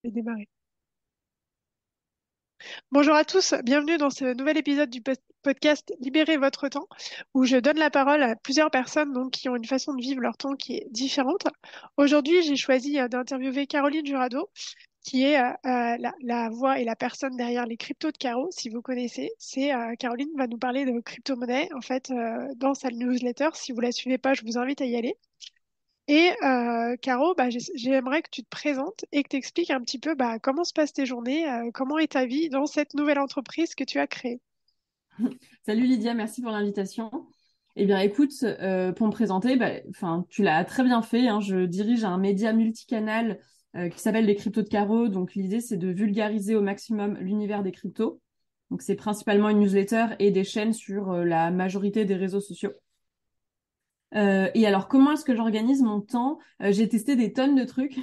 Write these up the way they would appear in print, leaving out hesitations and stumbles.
Et démarrer. Bonjour à tous, bienvenue dans ce nouvel épisode du podcast Libérez votre temps, où je donne la parole à plusieurs personnes donc, qui ont une façon de vivre leur temps qui est différente. Aujourd'hui, j'ai choisi d'interviewer Caroline Jurado, qui est la voix et la personne derrière les cryptos de Caro, si vous connaissez. Caroline va nous parler de crypto-monnaie, en fait, dans sa newsletter. Si vous la suivez pas, je vous invite à y aller. Et Caro, j'aimerais que tu te présentes et que tu expliques un petit peu comment se passent tes journées, comment est ta vie dans cette nouvelle entreprise que tu as créée. Salut Lydia, merci pour l'invitation. Eh bien, écoute, pour me présenter, tu l'as très bien fait, hein. Je dirige un média multicanal qui s'appelle les Cryptos de Caro. Donc, l'idée, c'est de vulgariser au maximum l'univers des cryptos. Donc, c'est principalement une newsletter et des chaînes sur la majorité des réseaux sociaux. Et alors, comment est-ce que j'organise mon temps? J'ai testé des tonnes de trucs.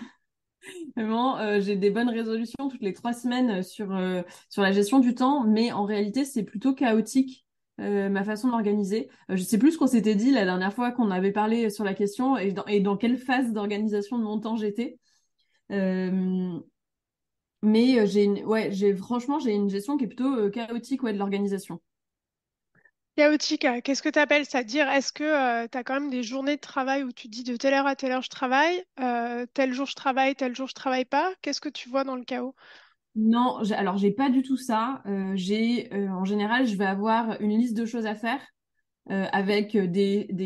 Vraiment, j'ai des bonnes résolutions toutes les 3 semaines sur la gestion du temps, mais en réalité, c'est plutôt chaotique, ma façon d'organiser. Je sais plus ce qu'on s'était dit la dernière fois qu'on avait parlé sur la question et dans quelle phase d'organisation de mon temps j'étais. Euh, mais franchement, j'ai une gestion qui est plutôt chaotique, ouais, de l'organisation. Chaotique, qu'est-ce que tu appelles ça? Dire, est-ce que tu as quand même des journées de travail où tu te dis de telle heure à telle heure je travaille, tel jour je travaille, tel jour je travaille pas? Qu'est-ce que tu vois dans le chaos? Non, alors j'ai pas du tout ça. En général, je vais avoir une liste de choses à faire. Avec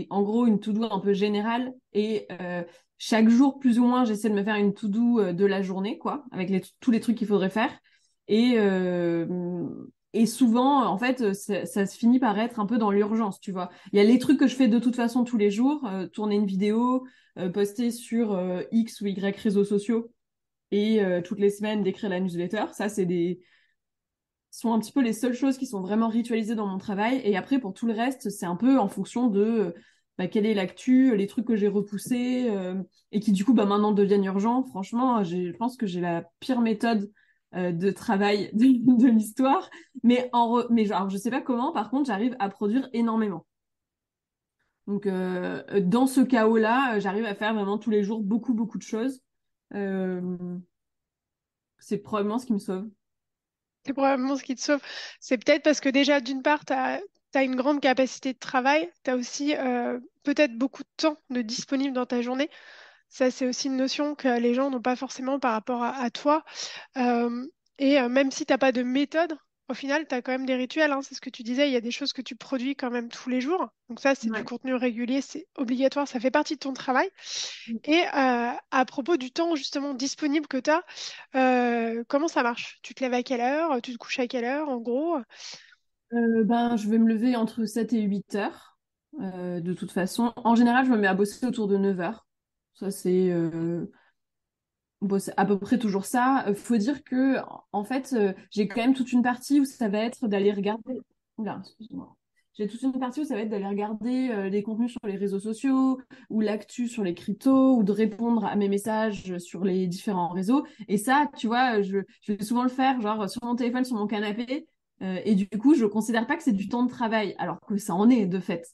en gros une to-do un peu générale et chaque jour plus ou moins j'essaie de me faire une to-do de la journée quoi avec tous les trucs qu'il faudrait faire et et souvent en fait ça se finit par être un peu dans l'urgence, tu vois. Il y a les trucs que je fais de toute façon tous les jours, tourner une vidéo, poster sur X ou Y réseaux sociaux et toutes les semaines d'écrire la newsletter. Ça c'est des sont un petit peu les seules choses qui sont vraiment ritualisées dans mon travail. Et après, pour tout le reste, c'est un peu en fonction de quelle est l'actu, les trucs que j'ai repoussés et qui du coup maintenant deviennent urgents. Franchement, je pense que j'ai la pire méthode de travail de l'histoire. Alors, je sais pas comment, par contre, j'arrive à produire énormément. Donc, dans ce chaos-là, j'arrive à faire vraiment tous les jours beaucoup, beaucoup de choses. Euh, c'est probablement ce qui me sauve. C'est probablement ce qui te sauve. C'est peut-être parce que déjà, d'une part, tu as une grande capacité de travail, tu as aussi peut-être beaucoup de temps de disponible dans ta journée. Ça, c'est aussi une notion que les gens n'ont pas forcément par rapport à toi. Euh, Même si tu n'as pas de méthode, au final, tu as quand même des rituels, hein. C'est ce que tu disais, il y a des choses que tu produis quand même tous les jours. Donc ça, c'est du Ouais. contenu régulier, c'est obligatoire, ça fait partie de ton travail. Et à propos du temps justement disponible que tu as, comment ça marche? Tu te lèves à quelle heure? Tu te couches à quelle heure en gros? Je vais me lever entre 7 et 8 heures, de toute façon. En général, je me mets à bosser autour de 9 heures. Ça, c'est à peu près toujours ça. Faut dire que, en fait, j'ai quand même toute une partie où ça va être d'aller regarder. Oula, excuse-moi. J'ai toute une partie où ça va être d'aller regarder les contenus sur les réseaux sociaux, ou l'actu sur les cryptos, ou de répondre à mes messages sur les différents réseaux. Et ça, tu vois, je vais souvent le faire, genre sur mon téléphone, sur mon canapé. Et du coup, je considère pas que c'est du temps de travail, alors que ça en est de fait.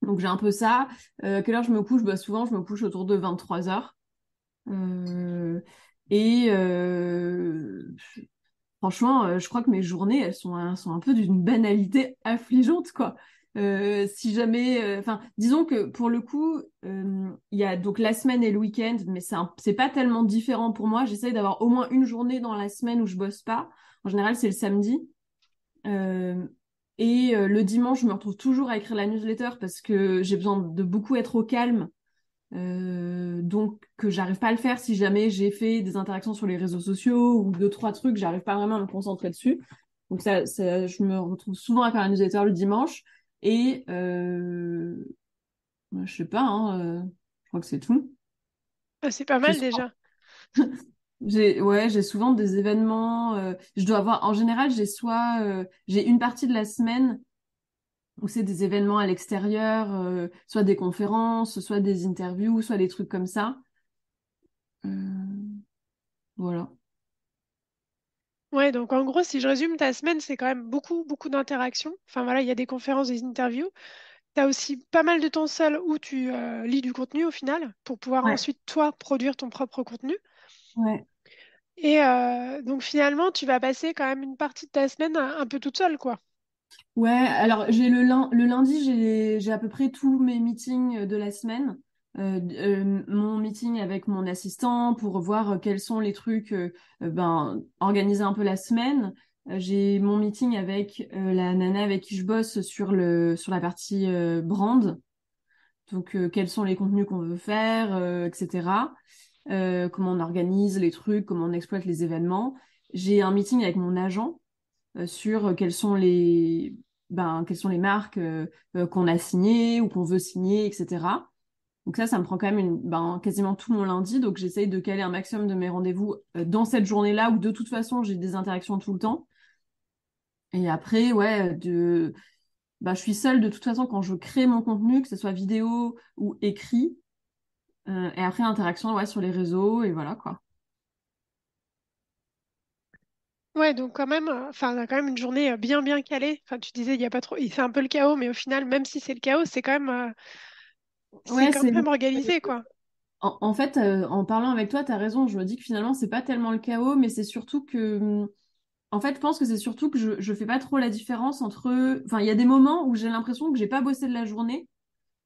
Donc j'ai un peu ça. Quelle heure je me couche? Bah, souvent, je me couche autour de 23 heures. Euh, et franchement, je crois que mes journées, elles sont un peu d'une banalité affligeante, quoi. Si jamais, enfin, disons que pour le coup, il y a donc la semaine et le week-end, mais c'est pas tellement différent pour moi. J'essaye d'avoir au moins une journée dans la semaine où je bosse pas. En général, c'est le samedi. Euh, le dimanche, je me retrouve toujours à écrire la newsletter parce que j'ai besoin de beaucoup être au calme, donc que j'arrive pas à le faire si jamais j'ai fait des interactions sur les réseaux sociaux ou deux trois trucs, j'arrive pas vraiment à me concentrer dessus. Donc je me retrouve souvent à faire la newsletter le dimanche et je sais pas, hein, je crois que c'est tout. Ah, c'est pas J'ai mal souvent, déjà. j'ai souvent des événements. Je dois avoir, en général, j'ai une partie de la semaine où c'est des événements à l'extérieur, soit des conférences, soit des interviews, soit des trucs comme ça. Euh, voilà. Ouais, donc en gros, si je résume ta semaine, c'est quand même beaucoup, beaucoup d'interactions. Enfin voilà, il y a des conférences, des interviews. Tu as aussi pas mal de temps seul où tu lis du contenu au final pour pouvoir Ouais, ensuite, toi, produire ton propre contenu. ouais. Et donc finalement, tu vas passer quand même une partie de ta semaine un peu toute seule, quoi. Ouais, alors le lundi, j'ai à peu près tous mes meetings de la semaine. Mon meeting avec mon assistant pour voir quels sont les trucs, ben, organiser un peu la semaine. J'ai mon meeting avec la nana avec qui je bosse sur la partie brand. Donc, quels sont les contenus qu'on veut faire, etc. Comment on organise les trucs, comment on exploite les événements. J'ai un meeting avec mon agent sur quelles sont les marques qu'on a signées ou qu'on veut signer, etc. Donc ça me prend quand même quasiment tout mon lundi. Donc j'essaye de caler un maximum de mes rendez-vous dans cette journée-là où de toute façon j'ai des interactions tout le temps. Et après, ouais, je suis seule de toute façon quand je crée mon contenu, que ce soit vidéo ou écrit. Et après, interaction, ouais, sur les réseaux et voilà quoi. Ouais, donc quand même, enfin, on a quand même une journée bien bien calée. Enfin, tu disais, il y a pas trop, c'est un peu le chaos, mais au final, même si c'est le chaos, c'est Ouais, quand c'est même organisé, quoi. en fait, en parlant avec toi, tu as raison. Je me dis que finalement, c'est pas tellement le chaos, mais c'est surtout que en fait, je pense que c'est surtout que je fais pas trop la différence entre. Enfin, il y a des moments où j'ai l'impression que j'ai pas bossé de la journée,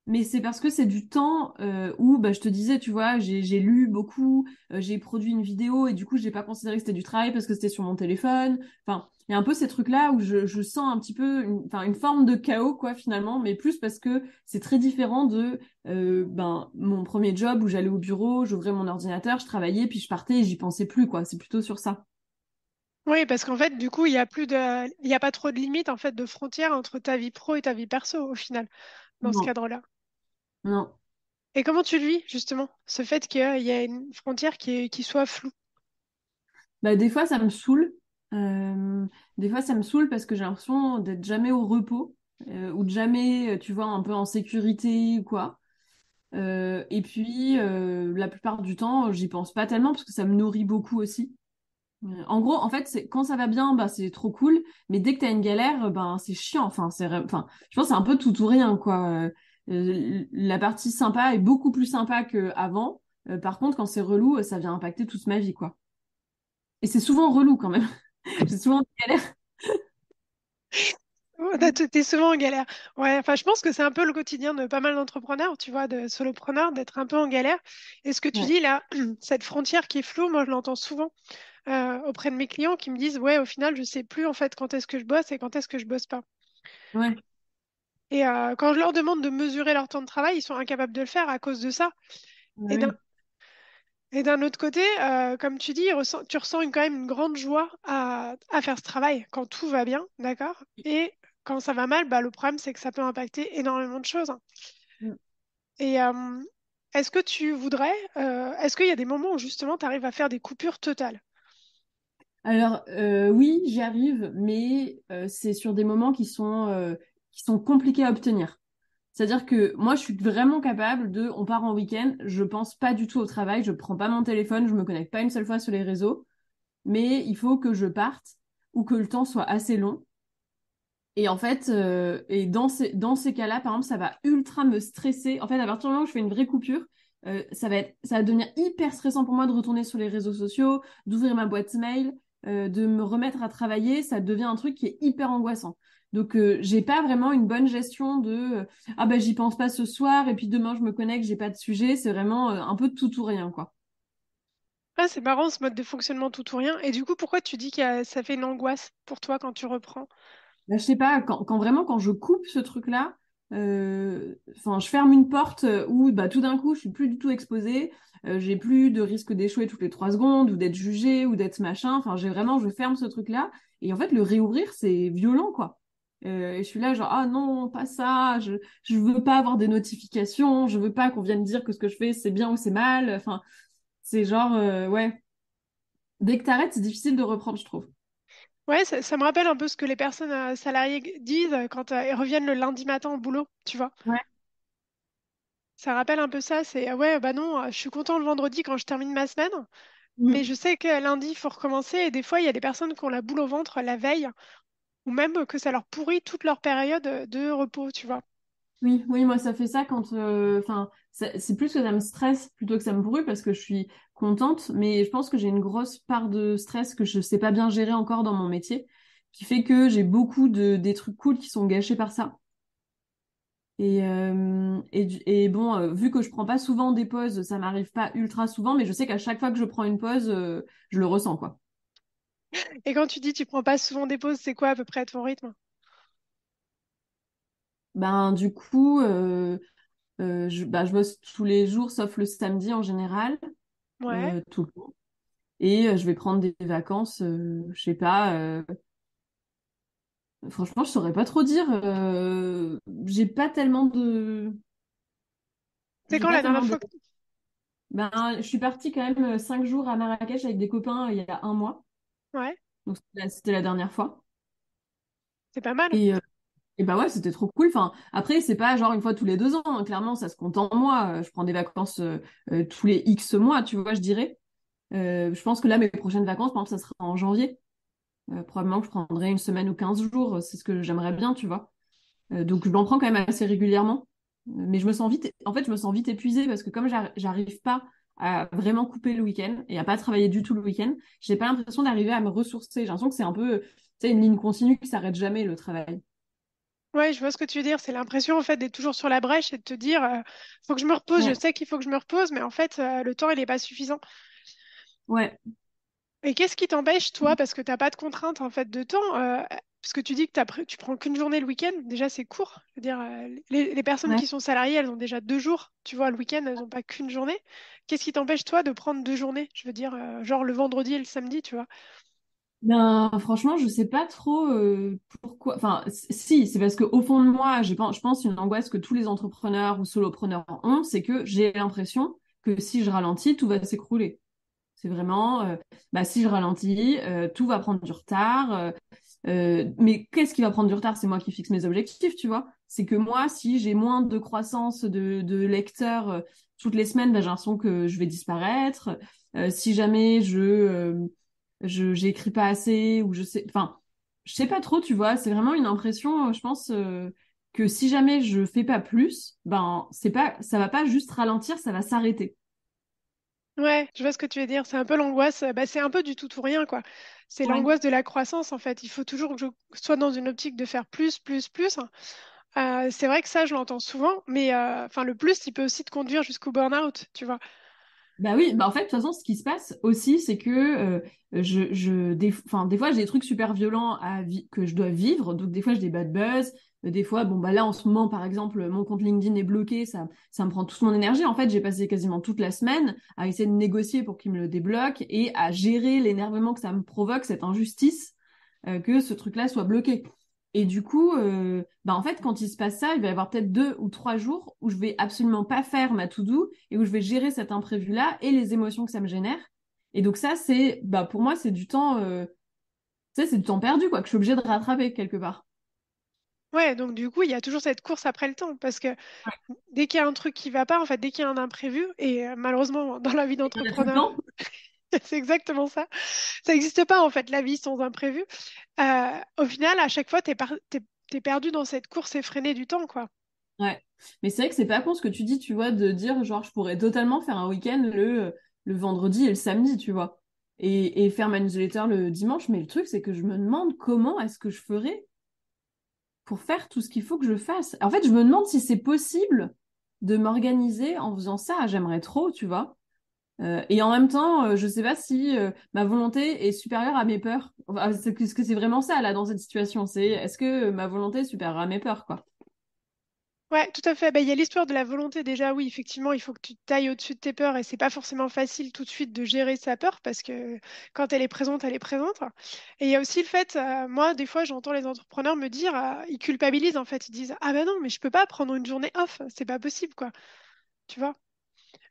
mais c'est parce que c'est du temps où, bah, je te disais, tu vois, j'ai lu beaucoup, j'ai produit une vidéo et du coup, j'ai pas considéré que c'était du travail parce que c'était sur mon téléphone. Enfin, il y a un peu ces trucs-là où je sens un petit peu une forme de chaos, quoi, finalement, mais plus parce que c'est très différent de mon premier job où j'allais au bureau, j'ouvrais mon ordinateur, je travaillais, puis je partais et j'y pensais plus, quoi. C'est plutôt sur ça. Oui, parce qu'en fait, du coup, il y a pas trop de limites, en fait, de frontières entre ta vie pro et ta vie perso, au final, dans ce Non, cadre-là. non. Et comment tu le vis, justement, ce fait qu'il y a une frontière qui soit floue? Bah, des fois, ça me saoule. Euh, des fois, ça me saoule parce que j'ai l'impression d'être jamais au repos ou de jamais, tu vois, un peu en sécurité ou quoi. Et puis, la plupart du temps, j'y pense pas tellement parce que ça me nourrit beaucoup aussi. En gros, en fait, quand ça va bien, bah, c'est trop cool. Mais dès que t'as une galère, ben, c'est chiant. Enfin, je pense que c'est un peu tout ou rien, quoi. La partie sympa est beaucoup plus sympa qu'avant. Par contre, quand c'est relou, ça vient impacter toute ma vie, quoi. Et c'est souvent relou quand même. J'ai souvent des galères. T'es souvent en galère. Ouais, enfin, je pense que c'est un peu le quotidien de pas mal d'entrepreneurs, tu vois, de solopreneurs, d'être un peu en galère. Et ce que tu Ouais, dis là, cette frontière qui est floue, moi, je l'entends souvent auprès de mes clients qui me disent, ouais, au final, je sais plus en fait quand est-ce que je bosse et quand est-ce que je bosse pas. ouais, Et quand je leur demande de mesurer leur temps de travail, ils sont incapables de le faire à cause de ça. ouais, Et d'un oui. et d'un autre côté, comme tu dis, tu ressens quand même une grande joie à faire ce travail quand tout va bien, d'accord? Et quand ça va mal, bah, le problème, c'est que ça peut impacter énormément de choses. Mm. Et est-ce qu'il y a des moments où justement tu arrives à faire des coupures totales? Alors, oui, j'y arrive, mais c'est sur des moments qui sont compliqués à obtenir. C'est-à-dire que moi, je suis vraiment capable on part en week-end, je pense pas du tout au travail, je prends pas mon téléphone, je me connecte pas une seule fois sur les réseaux, mais il faut que je parte ou que le temps soit assez long. Et en fait, dans ces cas-là, par exemple, ça va ultra me stresser. En fait, à partir du moment où je fais une vraie coupure, ça va devenir hyper stressant pour moi de retourner sur les réseaux sociaux, d'ouvrir ma boîte mail, de me remettre à travailler. Ça devient un truc qui est hyper angoissant. Donc, j'ai pas vraiment une bonne gestion ah ben j'y pense pas ce soir et puis demain je me connecte, j'ai pas de sujet. C'est vraiment un peu de tout ou rien, quoi. Ah, c'est marrant ce mode de fonctionnement tout ou rien. Et du coup, pourquoi tu dis que ça fait une angoisse pour toi quand tu reprends? Bah, je sais pas, quand vraiment, quand je coupe ce truc-là, enfin, je ferme une porte où bah, tout d'un coup, je suis plus du tout exposée, j'ai plus de risque d'échouer toutes les 3 secondes ou d'être jugée ou d'être machin. Enfin, je ferme ce truc-là. Et en fait, le réouvrir, c'est violent, quoi. Et je suis là, genre, ah non, pas ça, je veux pas avoir des notifications, je veux pas qu'on vienne dire que ce que je fais, c'est bien ou c'est mal. Enfin, c'est genre, ouais, dès que t'arrêtes, c'est difficile de reprendre, je trouve. Ouais, ça me rappelle un peu ce que les personnes salariées disent quand elles reviennent le lundi matin au boulot, tu vois. Ouais. Ça rappelle un peu ça, c'est ouais, bah non, je suis content le vendredi quand je termine ma semaine, mais Mm. je sais que lundi, il faut recommencer. Et des fois, il y a des personnes qui ont la boule au ventre la veille, ou même que ça leur pourrit toute leur période de repos, tu vois. Oui, oui, moi ça fait ça quand, enfin, c'est plus que ça me stresse plutôt que ça me brûle parce que je suis contente, mais je pense que j'ai une grosse part de stress que je sais pas bien gérer encore dans mon métier, qui fait que j'ai beaucoup de des trucs cool qui sont gâchés par ça. Et bon, vu que je prends pas souvent des pauses, ça m'arrive pas ultra souvent, mais je sais qu'à chaque fois que je prends une pause, je le ressens, quoi. Et quand tu dis tu prends pas souvent des pauses, c'est quoi à peu près ton rythme? Ben, du coup, je bosse tous les jours sauf le samedi en général, Ouais. tout le temps. Et je vais prendre des vacances, je sais pas, franchement, je saurais pas trop dire. J'ai pas tellement de. C'est J'ai quand pas la dernière tellement de. fois que... Ben, je suis partie quand même 5 jours à Marrakech avec des copains il y a un mois. Ouais, Donc c'était la dernière fois. c'est pas mal. Et, euh, et bah ouais, c'était trop cool. Enfin, après, c'est pas genre une fois tous les 2 ans, hein. Clairement, ça se compte en mois. Je prends des vacances tous les X mois, tu vois, je dirais. Je pense que là, mes prochaines vacances, par exemple, ça sera en janvier. Probablement que je prendrai une semaine ou 15 jours. C'est ce que j'aimerais bien, tu vois. Donc je m'en prends quand même assez régulièrement. Mais je me sens vite, en fait, je me sens vite épuisée parce que comme j'arrive pas à vraiment couper le week-end et à pas travailler du tout le week-end, j'ai pas l'impression d'arriver à me ressourcer. J'ai l'impression que c'est un peu, tu sais, une ligne continue qui s'arrête jamais le travail. Ouais, je vois ce que tu veux dire. C'est l'impression en fait d'être toujours sur la brèche et de te dire faut que je me repose. Je Ouais, sais qu'il faut que je me repose, mais en fait le temps il est pas suffisant. ouais, Et qu'est-ce qui t'empêche toi, parce que t'as pas de contrainte en fait de temps, parce que tu dis que tu prends qu'une journée le week-end. Déjà c'est court. Je veux dire les personnes ouais. qui sont salariées, elles ont déjà 2 jours. Tu vois, le week-end elles ont pas qu'une journée. Qu'est-ce qui t'empêche toi de prendre 2 journées? Je veux dire genre le vendredi et le samedi, tu vois. Ben, franchement, je sais pas trop pourquoi. Enfin, si, c'est parce que au fond de moi, je pense une angoisse que tous les entrepreneurs ou solopreneurs ont, c'est que j'ai l'impression que si je ralentis, tout va s'écrouler. C'est vraiment, bah, si je ralentis, tout va prendre du retard. Mais qu'est-ce qui va prendre du retard? C'est moi qui fixe mes objectifs, tu vois. C'est que moi, si j'ai moins de croissance de lecteurs toutes les semaines, bah, j'ai l'impression que je vais disparaître. Si jamais j'écris pas assez ou je sais, enfin, je sais pas trop, tu vois. C'est vraiment une impression, je pense, que si jamais je fais pas plus, ben c'est pas, ça va pas juste ralentir, ça va s'arrêter. Ouais, je vois ce que tu veux dire. C'est un peu l'angoisse. Bah, c'est un peu du tout ou rien, quoi. C'est Ouais. l'angoisse de la croissance, en fait. Il faut toujours que je sois dans une optique de faire plus, plus, plus. C'est vrai que ça, je l'entends souvent, mais enfin, le plus, il peut aussi te conduire jusqu'au burn-out, tu vois. Bah oui, bah en fait, de toute façon, ce qui se passe aussi, c'est que enfin, des fois, j'ai des trucs super violents que je dois vivre. Donc, des fois, j'ai des bad buzz. Des fois, bon, bah là, en ce moment, par exemple, mon compte LinkedIn est bloqué. Ça me prend toute mon énergie. En fait, j'ai passé quasiment toute la semaine à essayer de négocier pour qu'il me le débloque et à gérer l'énervement que ça me provoque, cette injustice, que ce truc-là soit bloqué. Et du coup, bah en fait, quand il se passe ça, il va y avoir peut-être 2 ou 3 jours où je vais absolument pas faire ma to-do et où je vais gérer cet imprévu-là et les émotions que ça me génère. Et donc ça, bah pour moi, c'est du temps, tu sais, c'est du temps perdu, quoi, que je suis obligée de rattraper quelque part. Ouais, donc du coup, il y a toujours cette course après le temps, parce que dès qu'il y a un truc qui va pas, en fait, dès qu'il y a un imprévu, et malheureusement, dans la vie Il y en a tout le d'entrepreneur, temps. c'est exactement ça. Ça n'existe pas, en fait, la vie sans imprévu. Au final, à chaque fois, t'es perdu dans cette course effrénée du temps, quoi. Ouais. Mais c'est vrai que c'est pas con ce que tu dis, tu vois, de dire, genre, je pourrais totalement faire un week-end le vendredi et le samedi, tu vois, et faire ma newsletter le dimanche. Mais le truc, c'est que je me demande comment est-ce que je ferais pour faire tout ce qu'il faut que je fasse. En fait, je me demande si c'est possible de m'organiser en faisant ça. J'aimerais trop, tu vois. Et en même temps, je sais pas si ma volonté est supérieure à mes peurs. Enfin, est-ce que c'est vraiment ça, là, dans cette situation? Est-ce que ma volonté est supérieure à mes peurs, quoi? Ouais, tout à fait. Bah, il y a l'histoire de la volonté déjà. Oui, effectivement, il faut que tu tailles au-dessus de tes peurs et c'est pas forcément facile tout de suite de gérer sa peur parce que quand elle est présente, elle est présente. Et il y a aussi le fait, moi, des fois, j'entends les entrepreneurs me dire, ils culpabilisent en fait. Ils disent, ah ben non, mais je peux pas prendre une journée off. C'est pas possible, quoi. Tu vois?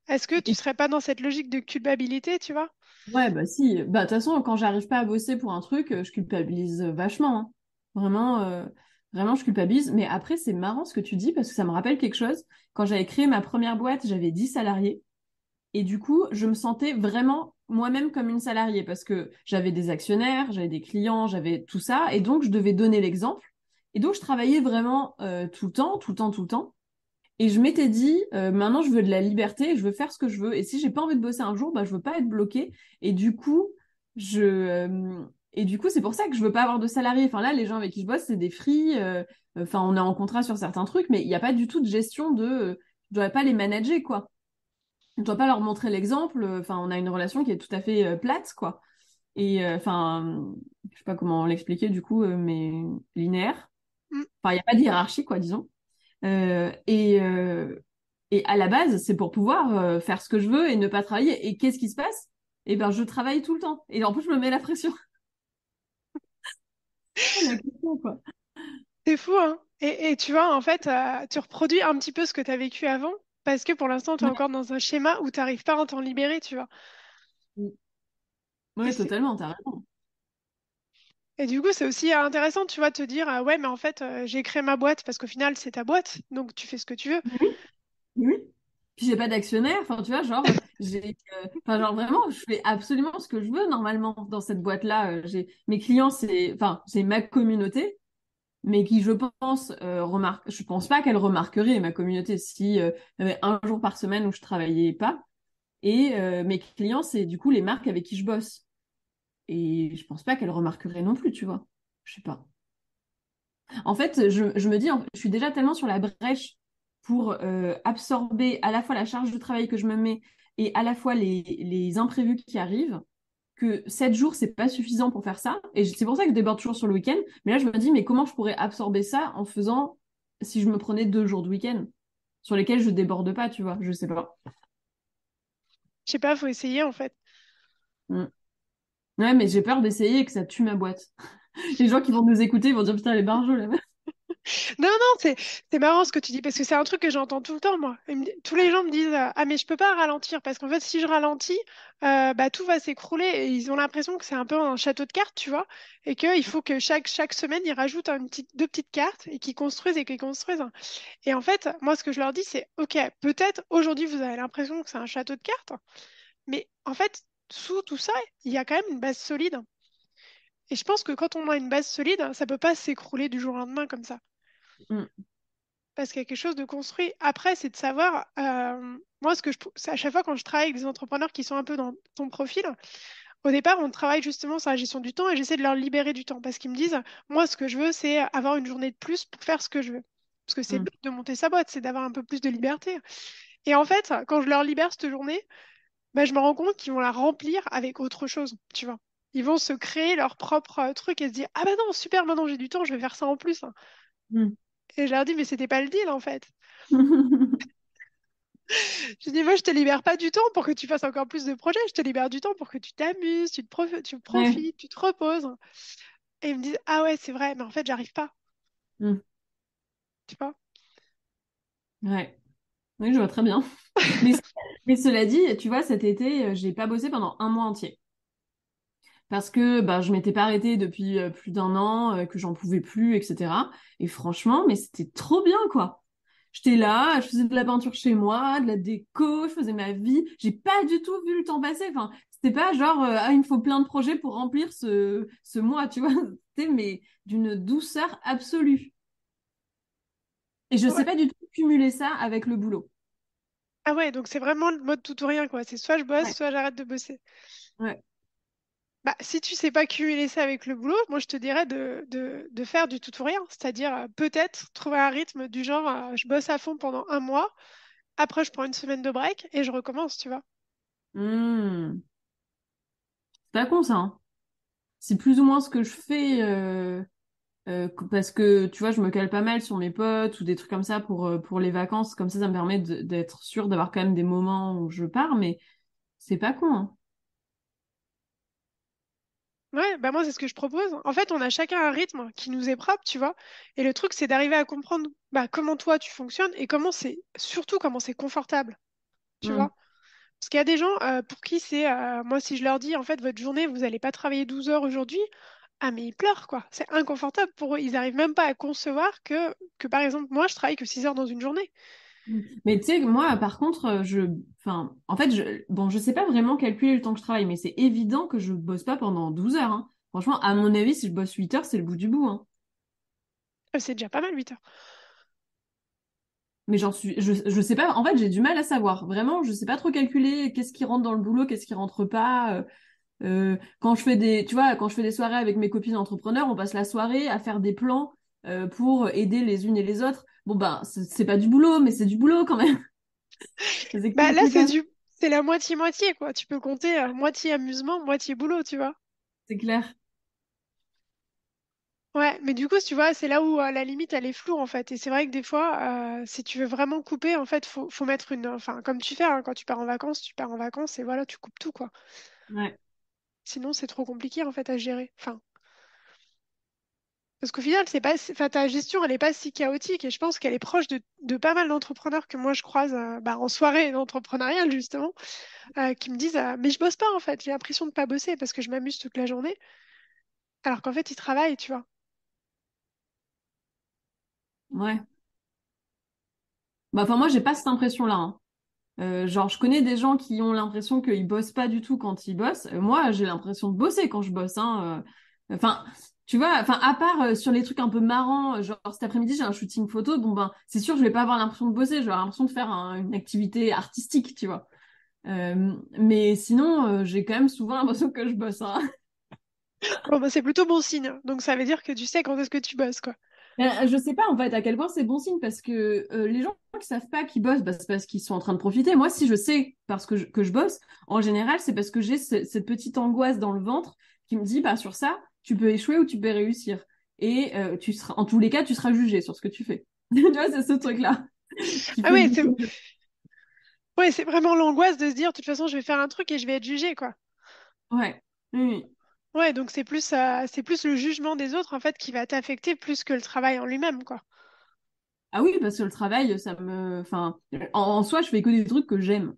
Est-ce que tu Et- serais pas dans cette logique de culpabilité, tu vois? ouais, bah si. Bah, de toute façon, quand j'arrive pas à bosser pour un truc, je culpabilise vachement, hein. Vraiment, vraiment, je culpabilise. Mais après, c'est marrant ce que tu dis parce que ça me rappelle quelque chose. Quand j'avais créé ma première boîte, j'avais 10 salariés. Et du coup, je me sentais vraiment moi-même comme une salariée parce que j'avais des actionnaires, j'avais des clients, j'avais tout ça. Et donc, je devais donner l'exemple. Et donc, je travaillais vraiment tout le temps, tout le temps, tout le temps. Et je m'étais dit, maintenant je veux de la liberté, je veux faire ce que je veux. Et si j'ai pas envie de bosser un jour, bah je veux pas être bloquée. Et du coup, c'est pour ça que je veux pas avoir de salarié. Enfin là, les gens avec qui je bosse, c'est des free. Enfin, on est en contrat sur certains trucs, mais il n'y a pas du tout de gestion de. Je dois pas les manager, quoi. Je dois pas leur montrer l'exemple. Enfin, on a une relation qui est tout à fait plate, quoi. Et enfin, je sais pas comment l'expliquer du coup, mais linéaire. Mm. Enfin, il n'y a pas de hiérarchie, quoi, disons. Euh, et, euh, et à la base, c'est pour pouvoir faire ce que je veux et ne pas travailler. Et qu'est-ce qui se passe? Eh ben, je travaille tout le temps. Et en plus, je me mets la pression. La pression, quoi. C'est fou, hein? Et tu vois, en fait, tu reproduis un petit peu ce que tu as vécu avant, parce que pour l'instant, tu es Ouais, encore dans un schéma où tu n'arrives pas à t'en libérer, tu vois. Et, ouais, c'est- totalement, t'as raison. et du coup, c'est aussi intéressant, tu vois, de te dire, ouais, mais en fait, j'ai créé ma boîte, parce qu'au final, c'est ta boîte, donc tu fais ce que tu veux. Oui, oui. Puis j'ai pas d'actionnaire. Enfin, tu vois, genre, enfin, genre vraiment, je fais absolument ce que je veux normalement dans cette boîte-là. Mes clients, c'est ma communauté. Mais qui, je pense, je pense pas qu'elle remarquerait ma communauté si il y avait un jour par semaine où je travaillais pas. Et mes clients, c'est du coup les marques avec qui je bosse. Et je pense pas qu'elle remarquerait non plus, tu vois. Je sais pas. En fait, je me dis, je suis déjà tellement sur la brèche pour absorber à la fois la charge de travail que je me mets et à la fois les imprévus qui arrivent, que 7 jours, c'est pas suffisant pour faire ça. Et c'est pour ça que je déborde toujours sur le week-end. Mais là, je me dis, mais comment je pourrais absorber ça en faisant, si je me prenais 2 jours de week-end, sur lesquels je déborde pas, tu vois, je sais pas. Je sais pas, faut essayer, en fait. Mm. Ouais, mais j'ai peur d'essayer et que ça tue ma boîte. Les gens qui vont nous écouter vont dire, putain, elle est barjo, la meuf. Non, non, c'est marrant ce que tu dis, parce que c'est un truc que j'entends tout le temps, moi. Tous les gens me disent, ah, mais je peux pas ralentir, parce qu'en fait, si je ralentis, bah, tout va s'écrouler, et ils ont l'impression que c'est un peu un château de cartes, tu vois, et qu'il faut que chaque semaine, ils rajoutent deux petites cartes, et qu'ils construisent. Et en fait, moi, ce que je leur dis, c'est, OK, peut-être aujourd'hui, vous avez l'impression que c'est un château de cartes, mais en fait, sous tout ça, il y a quand même une base solide. Et je pense que quand on a une base solide, ça peut pas s'écrouler du jour au lendemain comme ça. Mm, Parce qu'il y a quelque chose de construit. Après, c'est de savoir, moi, c'est à chaque fois quand je travaille avec des entrepreneurs qui sont un peu dans ton profil, au départ, on travaille justement sur la gestion du temps et j'essaie de leur libérer du temps parce qu'ils me disent, moi, ce que je veux, c'est avoir une journée de plus pour faire ce que je veux. Parce que c'est le mm, but de monter sa boîte, c'est d'avoir un peu plus de liberté. Et en fait, quand je leur libère cette journée, bah, je me rends compte qu'ils vont la remplir avec autre chose, tu vois. Ils vont se créer leur propre truc et se dire, ah bah non, super, maintenant j'ai du temps, je vais faire ça en plus. mm. Et je leur dis, mais c'était pas le deal en fait. Je dis, moi, je te libère pas du temps pour que tu fasses encore plus de projets. Je te libère du temps pour que tu t'amuses, tu Ouais. profites, tu te reposes. Et ils me disent, ah ouais, c'est vrai, mais en fait, j'arrive pas. Mm, Tu vois? ouais. Oui, je vois très bien. Mais, mais cela dit, tu vois, cet été, j'ai pas bossé pendant un mois entier. Parce que bah, je m'étais pas arrêtée depuis plus d'un an, que j'en pouvais plus, etc. Et franchement, mais c'était trop bien, quoi. J'étais là, je faisais de la peinture chez moi, de la déco, je faisais ma vie. J'ai pas du tout vu le temps passer. Enfin, c'était pas genre, ah, il me faut plein de projets pour remplir ce mois, tu vois. C'était, mais d'une douceur absolue. Et je sais Ouais. pas du tout cumuler ça avec le boulot. Ah ouais, donc c'est vraiment le mode tout ou rien, quoi. C'est soit je bosse, Ouais, soit j'arrête de bosser. ouais. Bah, si tu sais pas cumuler ça avec le boulot, moi, je te dirais de faire du tout ou rien. C'est-à-dire, peut-être trouver un rythme du genre, je bosse à fond pendant un mois, après, je prends une semaine de break et je recommence, tu vois. Hmm. C'est pas con, ça, hein. C'est plus ou moins ce que je fais. Parce que tu vois, je me cale pas mal sur mes potes ou des trucs comme ça pour les vacances. Comme ça me permet d'être sûre d'avoir quand même des moments où je pars, mais c'est pas con, hein. Ouais, bah moi c'est ce que je propose. En fait, on a chacun un rythme qui nous est propre, tu vois. Et le truc, c'est d'arriver à comprendre bah, comment toi tu fonctionnes et surtout comment c'est confortable, tu Hmm. vois. Parce qu'il y a des gens pour qui moi si je leur dis en fait votre journée, vous n'allez pas travailler 12 heures aujourd'hui, ah mais ils pleurent quoi. C'est inconfortable pour eux. Ils n'arrivent même pas à concevoir que par exemple moi je travaille que 6 heures dans une journée. Mais tu sais, moi, par contre, enfin, en fait, bon, je sais pas vraiment calculer le temps que je travaille, mais c'est évident que je bosse pas pendant 12 heures, hein. Franchement, à mon avis, si je bosse 8 heures, c'est le bout du bout, hein. C'est déjà pas mal 8 heures. mais je sais pas. En fait, j'ai du mal à savoir. Vraiment, je sais pas trop calculer qu'est-ce qui rentre dans le boulot, qu'est-ce qui rentre pas. Quand je fais tu vois, quand je fais des soirées avec mes copines entrepreneurs, on passe la soirée à faire des plans pour aider les unes et les autres. Bon ben, c'est pas du boulot, mais c'est du boulot quand même. Bah là, C'est quand même, c'est la moitié-moitié, quoi. Tu peux compter moitié amusement, moitié boulot, tu vois. c'est clair. Ouais, mais du coup, tu vois, c'est là où la limite, elle est floue, en fait. Et c'est vrai que des fois, si tu veux vraiment couper, en fait, faut mettre une... Enfin, comme tu fais, hein, quand tu pars en vacances et voilà, tu coupes tout, quoi. Ouais, Sinon, c'est trop compliqué, en fait, à gérer. Enfin, parce qu'au final, c'est pas... Enfin, ta gestion, elle est pas si chaotique. Et je pense qu'elle est proche de pas mal d'entrepreneurs que moi, je croise bah, en soirée d'entrepreneuriat, justement, qui me disent, mais je bosse pas, en fait. J'ai l'impression de pas bosser parce que je m'amuse toute la journée. Alors qu'en fait, ils travaillent, tu vois. ouais. Bah, enfin, moi, j'ai pas cette impression-là, hein. Genre, je connais des gens qui ont l'impression qu'ils bossent pas du tout quand ils bossent. Moi, j'ai l'impression de bosser quand je bosse, hein. Enfin, tu vois, enfin, à part sur les trucs un peu marrants, genre cet après-midi, j'ai un shooting photo. Bon, ben, c'est sûr, je vais pas avoir l'impression de bosser. Je vais avoir l'impression de faire une activité artistique, tu vois. Mais sinon, j'ai quand même souvent l'impression que je bosse, hein. Bon, bah, c'est plutôt bon signe. Donc, ça veut dire que tu sais quand est-ce que tu bosses, quoi. Je sais pas en fait à quel point c'est bon signe parce que les gens qui savent pas qu'ils bossent, bah, c'est parce qu'ils sont en train de profiter. Moi, si je sais parce que je bosse, en général, c'est parce que j'ai cette petite angoisse dans le ventre qui me dit, bah sur ça, tu peux échouer ou tu peux réussir. Et tu seras, en tous les cas, tu seras jugé sur ce que tu fais. Tu vois, c'est ce truc-là qui Ah fait ouais, du coup. ouais, c'est vraiment l'angoisse de se dire, de toute façon, je vais faire un truc et je vais être jugée, quoi. Ouais. Oui, oui. Ouais, donc c'est plus le jugement des autres, en fait, qui va t'affecter plus que le travail en lui-même, quoi. Ah oui, parce que le travail, enfin, en soi, je fais que des trucs que j'aime,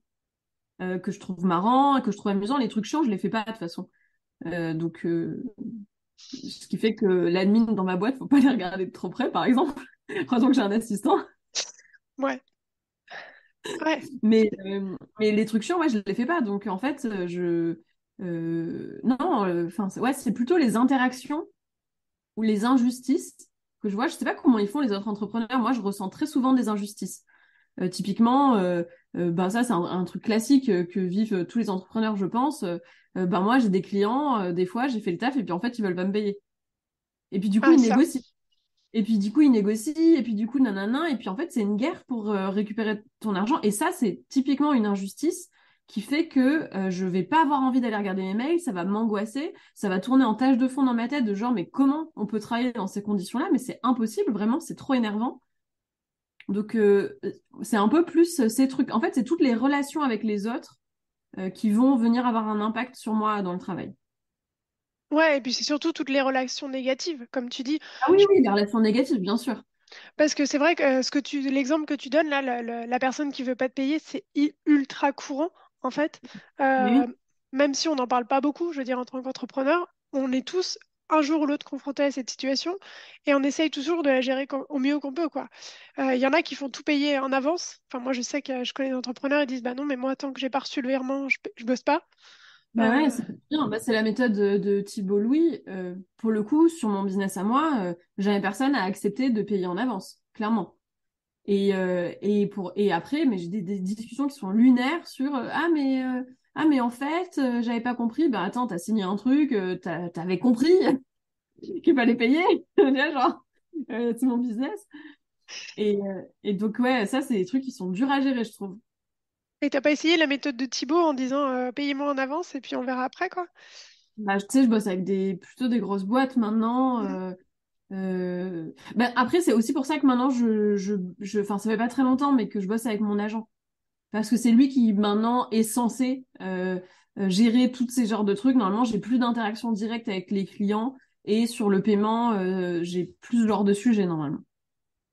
que je trouve marrants, que je trouve amusants. Les trucs chiants, je les fais pas de toute façon. Donc, ce qui fait que l'admin dans ma boîte, faut pas les regarder de trop près, par exemple. Heureusement que j'ai un assistant. Ouais, ouais, Mais les trucs chiants, ouais, je les fais pas. Donc, en fait, non, enfin, ouais, c'est plutôt les interactions ou les injustices que je vois. Je sais pas comment ils font les autres entrepreneurs. Moi, je ressens très souvent des injustices. Typiquement, ben ça, c'est un truc classique que vivent tous les entrepreneurs, je pense. Ben moi, j'ai des clients, des fois, j'ai fait le taf et puis en fait, ils veulent pas me payer. Et puis du coup, ah, ils ça. négocient. Et puis du coup, ils négocient, et puis du coup, nanana, et puis en fait, c'est une guerre pour récupérer ton argent. Et ça, c'est typiquement une injustice qui fait que je vais pas avoir envie d'aller regarder mes mails, ça va m'angoisser, ça va tourner en tâche de fond dans ma tête de genre, mais comment on peut travailler dans ces conditions-là? Mais c'est impossible, vraiment, c'est trop énervant. Donc, c'est un peu plus ces trucs. En fait, c'est toutes les relations avec les autres qui vont venir avoir un impact sur moi dans le travail. Ouais, et puis c'est surtout toutes les relations négatives, comme tu dis. Ah oui, oui, les relations négatives, bien sûr. Parce que c'est vrai que l'exemple que tu donnes là, la personne qui veut pas te payer, c'est ultra courant en fait. Euh, Oui. Même si on n'en parle pas beaucoup, je veux dire en tant qu'entrepreneur, on est tous un jour ou l'autre confrontés à cette situation et on essaye toujours de la gérer au mieux qu'on peut quoi. Il y en a qui font tout payer en avance. Enfin moi je sais que je connais des entrepreneurs ils disent bah non mais moi tant que j'ai pas reçu le virement je bosse pas. Bah ouais, Euh, c'est bien. Bah, c'est la méthode de Thibault Louis. Pour le coup, sur mon business à moi, jamais personne a accepté de payer en avance, clairement. Et après, mais j'ai des discussions qui sont lunaires sur ah mais en fait, j'avais pas compris. Bah attends, t'as signé un truc, t'avais compris qu'il fallait payer. Tu vois, genre, c'est mon business. Et donc ouais, ça c'est des trucs qui sont durs à gérer, je trouve. et t'as pas essayé la méthode de Thibaut en disant payez-moi en avance et puis on verra après quoi. Bah, tu sais, je bosse avec plutôt des grosses boîtes maintenant. Mhm. Ben, après, c'est aussi pour ça que maintenant, enfin, ça fait pas très longtemps, mais que je bosse avec mon agent. Parce que c'est lui qui, maintenant, est censé gérer tous ces genres de trucs. Normalement, j'ai plus d'interaction directe avec les clients et sur le paiement, j'ai plus ce genre de sujet, normalement.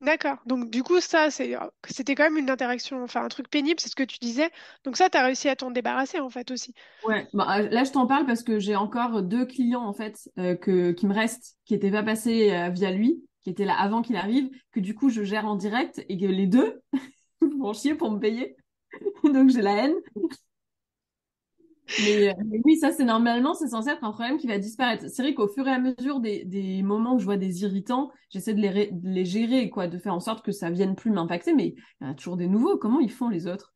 D'accord. Donc du coup, ça, c'était quand même une interaction, enfin un truc pénible, c'est ce que tu disais. Donc ça, tu as réussi à t'en débarrasser en fait aussi. Ouais, bah, là, je t'en parle parce que j'ai encore deux clients, en fait, qui me restent, qui n'étaient pas passés via lui, qui étaient là avant qu'il arrive, que du coup, je gère en direct et que les deux vont chier pour me payer. Donc, j'ai la haine. Mais oui, ça, c'est normalement, c'est censé être un problème qui va disparaître. C'est vrai qu'au fur et à mesure des moments où je vois des irritants, j'essaie de les gérer, quoi, de faire en sorte que ça vienne plus m'impacter, mais il y en a toujours des nouveaux. Comment ils font les autres?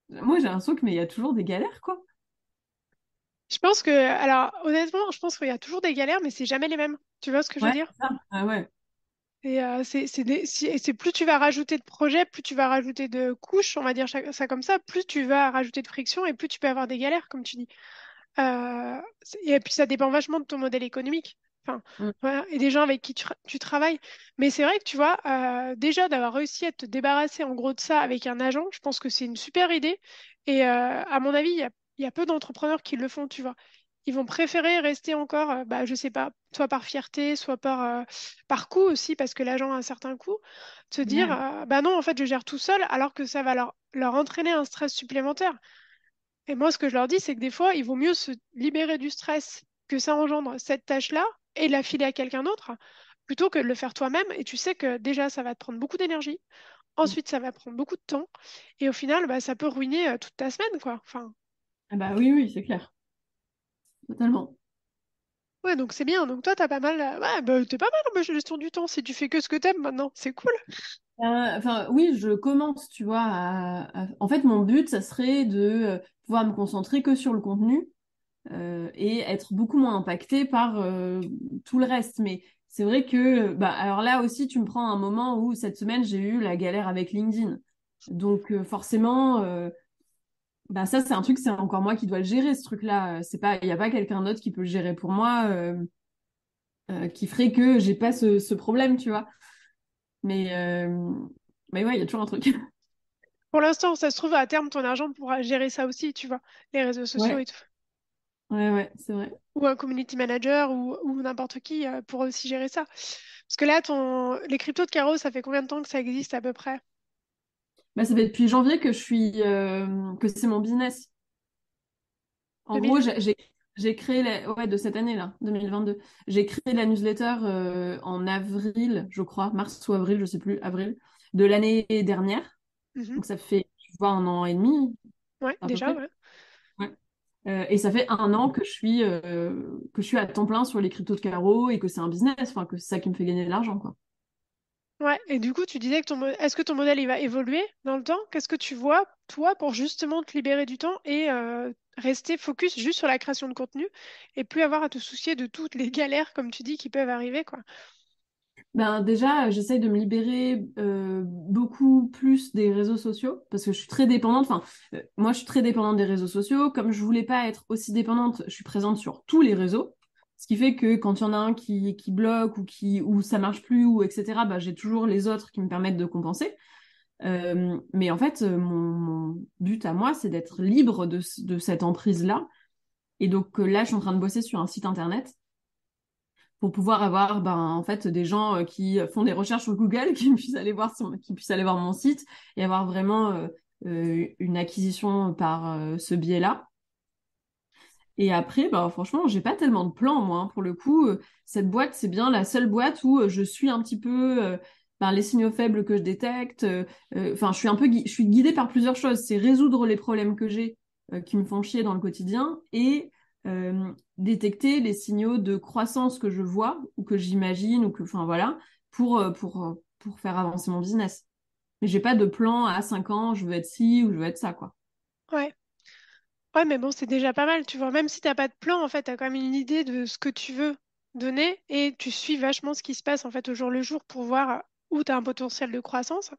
Moi, j'ai l'impression que mais il y a toujours des galères, quoi. Je pense que, alors honnêtement, je pense qu'il y a toujours des galères, mais c'est jamais les mêmes. Tu vois ce que je veux Ouais, dire? c'est ça. Ah ouais. Et c'est plus tu vas rajouter de projets, plus tu vas rajouter de couches, on va dire ça comme ça, plus tu vas rajouter de friction et plus tu peux avoir des galères, comme tu dis. Et puis ça dépend vachement de ton modèle économique. Enfin, Mm. voilà, et des gens avec qui tu travailles. Mais c'est vrai que tu vois, déjà d'avoir réussi à te débarrasser en gros de ça avec un agent, je pense que c'est une super idée. Et à mon avis, il y a peu d'entrepreneurs qui le font, tu vois. Ils vont préférer rester encore, bah, je sais pas, soit par fierté, soit par coût aussi, parce que l'agent a un certain coût, se dire, Ouais. bah non, en fait, je gère tout seul, alors que ça va leur entraîner un stress supplémentaire. Et moi, ce que je leur dis, c'est que des fois, il vaut mieux se libérer du stress que ça engendre cette tâche-là et la filer à quelqu'un d'autre, plutôt que de le faire toi-même. Et tu sais que déjà, ça va te prendre beaucoup d'énergie. Mm. Ensuite, ça va prendre beaucoup de temps. Et au final, bah, ça peut ruiner toute ta semaine, quoi. Enfin, Ah bah oui, oui, c'est clair. Totalement. ouais, donc c'est bien. Donc toi, t'as pas mal. Ouais, bah, t'es pas mal en gestion du temps si tu fais que ce que t'aimes maintenant. C'est cool. Enfin, oui, je commence, tu vois, en fait, mon but, ça serait de pouvoir me concentrer que sur le contenu et être beaucoup moins impacté par tout le reste. Mais c'est vrai que, bah, alors là aussi, tu me prends un moment où cette semaine, j'ai eu la galère avec LinkedIn. Donc forcément, bah, ça, c'est un truc, c'est encore moi qui dois le gérer, ce truc-là. C'est pas, il n'y a pas quelqu'un d'autre qui peut le gérer pour moi, qui ferait que j'ai pas ce problème, tu vois. Mais, euh, mais ouais, il y a toujours un truc. Pour l'instant, ça se trouve, à terme, ton argent pourra gérer ça aussi, tu vois, les réseaux sociaux Ouais, et tout. ouais, ouais, c'est vrai. Ou un community manager ou n'importe qui pourra aussi gérer ça. Parce que là, les cryptos de Caro, ça fait combien de temps que ça existe à peu près? Bah, ça fait depuis janvier que que c'est mon business. En gros, 2000. j'ai créé ouais, de cette année-là, 2022. J'ai créé la newsletter en avril, je crois, mars ou avril, je sais plus, avril, de l'année dernière. Mhm. Donc ça fait, je vois, un an et demi, Ouais, à peu déjà, près. ouais. Ouais. Et ça fait un an que je suis à temps plein sur les cryptos de Caro et que c'est un business, enfin, que c'est ça qui me fait gagner de l'argent, quoi. Ouais, et du coup, tu disais que est-ce que ton modèle il va évoluer dans le temps? Qu'est-ce que tu vois, toi, pour justement te libérer du temps et rester focus juste sur la création de contenu et plus avoir à te soucier de toutes les galères, comme tu dis, qui peuvent arriver, quoi. Ben déjà, j'essaye de me libérer beaucoup plus des réseaux sociaux parce que je suis très dépendante. Enfin, moi, je suis très dépendante des réseaux sociaux. Comme je voulais pas être aussi dépendante, je suis présente sur tous les réseaux. Ce qui fait que quand il y en a un qui bloque ou ça marche plus ou etc. Bah, j'ai toujours les autres qui me permettent de compenser. Mais en fait, mon but à moi, c'est d'être libre de cette emprise-là. Et donc là, je suis en train de bosser sur un site internet pour pouvoir avoir ben, en fait des gens qui font des recherches sur Google, qui puissent aller voir mon site et avoir vraiment une acquisition par ce biais-là. Et après, ben, franchement, j'ai pas tellement de plans, moi, hein. Pour le coup, cette boîte, c'est bien la seule boîte où je suis un petit peu ben, les signaux faibles que je détecte. Enfin, je suis je suis guidée par plusieurs choses. C'est résoudre les problèmes que j'ai qui me font chier dans le quotidien et détecter les signaux de croissance que je vois ou que j'imagine ou que, enfin voilà, pour faire avancer mon business. Mais j'ai pas de plan à 5 ans, je veux être ci ou je veux être ça, quoi. Ouais. Ouais, mais bon, c'est déjà pas mal, tu vois. Même si t'as pas de plan, en fait, t'as quand même une idée de ce que tu veux donner et tu suis vachement ce qui se passe, en fait, au jour le jour pour voir où t'as un potentiel de croissance.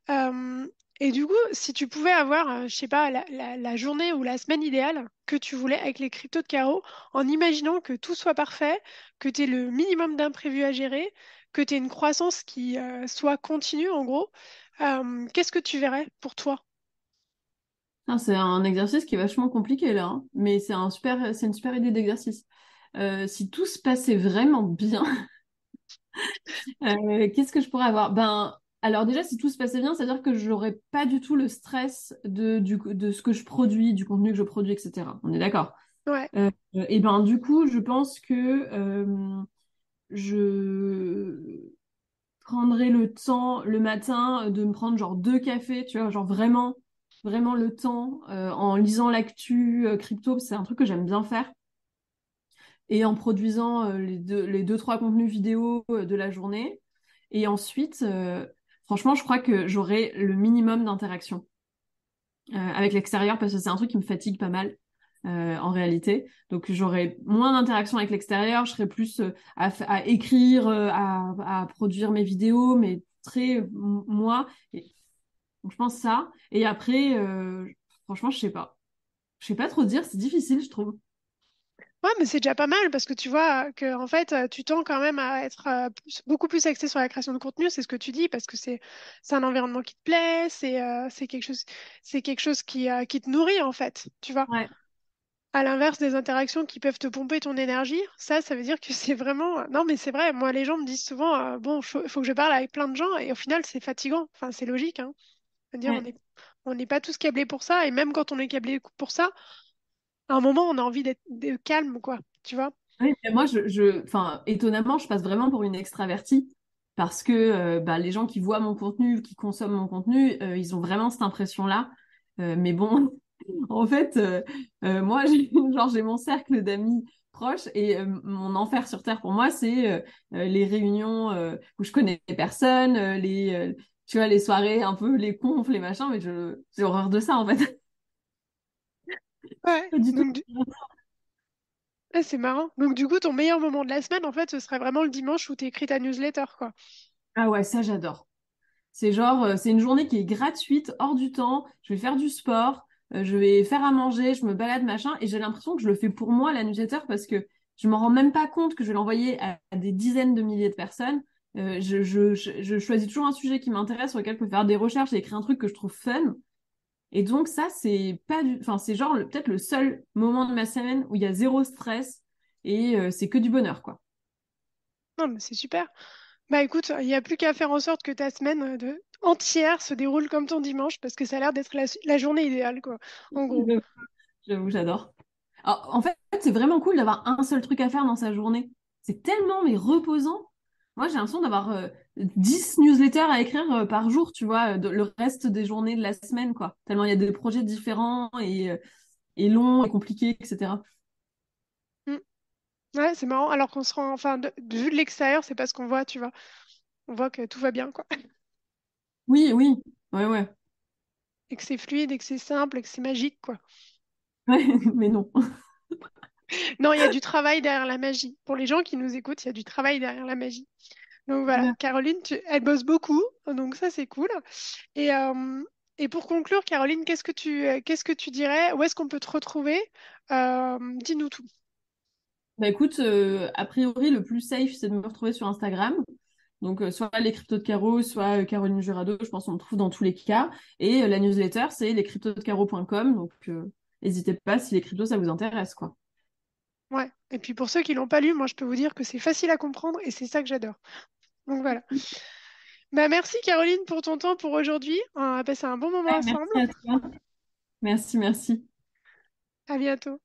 Euh, et du coup, si tu pouvais avoir, je sais pas, la journée ou la semaine idéale que tu voulais avec les cryptos de carreau, en imaginant que tout soit parfait, que tu aies le minimum d'imprévus à gérer, que tu aies une croissance qui soit continue, en gros, qu'est-ce que tu verrais pour toi? Ah, c'est un exercice qui est vachement compliqué là, hein. Mais c'est une super idée d'exercice. Si tout se passait vraiment bien, qu'est-ce que je pourrais avoir? Ben, alors déjà, si tout se passait bien, c'est-à-dire que j'aurais pas du tout le stress de ce que je produis, du contenu que je produis, etc. On est d'accord? Ouais, Et ben, du coup, je pense que je prendrais le temps le matin de me prendre genre 2 cafés, tu vois, genre vraiment. vraiment le temps en lisant l'actu crypto, c'est un truc que j'aime bien faire, et en produisant les deux, trois contenus vidéo de la journée. Et ensuite, franchement, je crois que j'aurai le minimum d'interaction avec l'extérieur parce que c'est un truc qui me fatigue pas mal. En réalité. Donc j'aurai moins d'interaction avec l'extérieur, je serai plus à écrire, à produire mes vidéos, mais très moi. Donc je pense ça. Et après, franchement, je sais pas. Je sais pas trop dire, c'est difficile, je trouve. Ouais, mais c'est déjà pas mal parce que tu vois que en fait, tu tends quand même à être beaucoup plus axé sur la création de contenu, c'est ce que tu dis, parce que c'est un environnement qui te plaît, c'est quelque chose qui te nourrit en fait, tu vois. Ouais, À l'inverse des interactions qui peuvent te pomper ton énergie, ça veut dire que c'est vraiment. Non, mais c'est vrai, moi les gens me disent souvent, bon, faut que je parle avec plein de gens, et au final c'est fatigant. Enfin, c'est logique, hein. C'est-à-dire, ouais. on n'est pas tous câblés pour ça, et même quand on est câblé pour ça, à un moment on a envie d'être calme, quoi, tu vois. Oui, mais moi, enfin, étonnamment, je passe vraiment pour une extravertie parce que bah, les gens qui voient mon contenu, qui consomment mon contenu, ils ont vraiment cette impression-là. Mais bon, en fait, moi, genre, j'ai mon cercle d'amis proches et mon enfer sur Terre pour moi, c'est les réunions où je connais personne, tu vois, les soirées un peu, les confs, les machins, mais j'ai horreur de ça, en fait. Ouais. Pas du tout. Ah, c'est marrant. Donc, du coup, ton meilleur moment de la semaine, en fait, ce serait vraiment le dimanche où tu écris ta newsletter, quoi. Ah ouais, ça, j'adore. C'est genre, c'est une journée qui est gratuite, hors du temps. Je vais faire du sport, je vais faire à manger, je me balade, machin. Et j'ai l'impression que je le fais pour moi, la newsletter, parce que je m'en rends même pas compte que je vais l'envoyer à des dizaines de milliers de personnes. Je choisis toujours un sujet qui m'intéresse, sur lequel je peux faire des recherches et écrire un truc que je trouve fun. Et donc ça, c'est pas du... Enfin, c'est genre peut-être le seul moment de ma semaine où il y a zéro stress et c'est que du bonheur, quoi. Non, mais c'est super. Bah, écoute, il n'y a plus qu'à faire en sorte que ta semaine entière se déroule comme ton dimanche, parce que ça a l'air d'être la journée idéale, quoi. En gros. J'avoue, j'adore. Alors, en fait, c'est vraiment cool d'avoir un seul truc à faire dans sa journée. C'est tellement mais reposant. Moi, j'ai l'impression d'avoir 10 newsletters à écrire par jour, tu vois, le reste des journées de la semaine, quoi. Tellement il y a des projets différents et longs et compliqués, etc. Mm. Ouais, c'est marrant. Alors qu'on se rend, enfin, vue de l'extérieur, c'est pas ce qu'on voit, tu vois. On voit que tout va bien, quoi. Oui, oui, ouais, ouais. Et que c'est fluide, et que c'est simple, et que c'est magique, quoi. Ouais, mais non. Non, il y a du travail derrière la magie. Pour les gens qui nous écoutent, il y a du travail derrière la magie. Donc voilà, Ouais. Caroline, elle bosse beaucoup, donc ça c'est cool. Et, euh, et pour conclure, Caroline, qu'est-ce que tu dirais? Où est-ce qu'on peut te retrouver? Dis-nous tout. Bah écoute, a priori, le plus safe, c'est de me retrouver sur Instagram. Donc, soit les cryptos de Caro, soit Caroline Jurado, je pense qu'on me trouve dans tous les cas. Et la newsletter, c'est lescryptosdecaro.com. Donc, n'hésitez pas si les cryptos, ça vous intéresse, quoi. Ouais. Et puis pour ceux qui l'ont pas lu, moi je peux vous dire que c'est facile à comprendre et c'est ça que j'adore. Donc voilà. Bah merci Caroline pour ton temps pour aujourd'hui. On a passé un bon moment Ouais, ensemble. merci à toi. Merci, merci. À bientôt.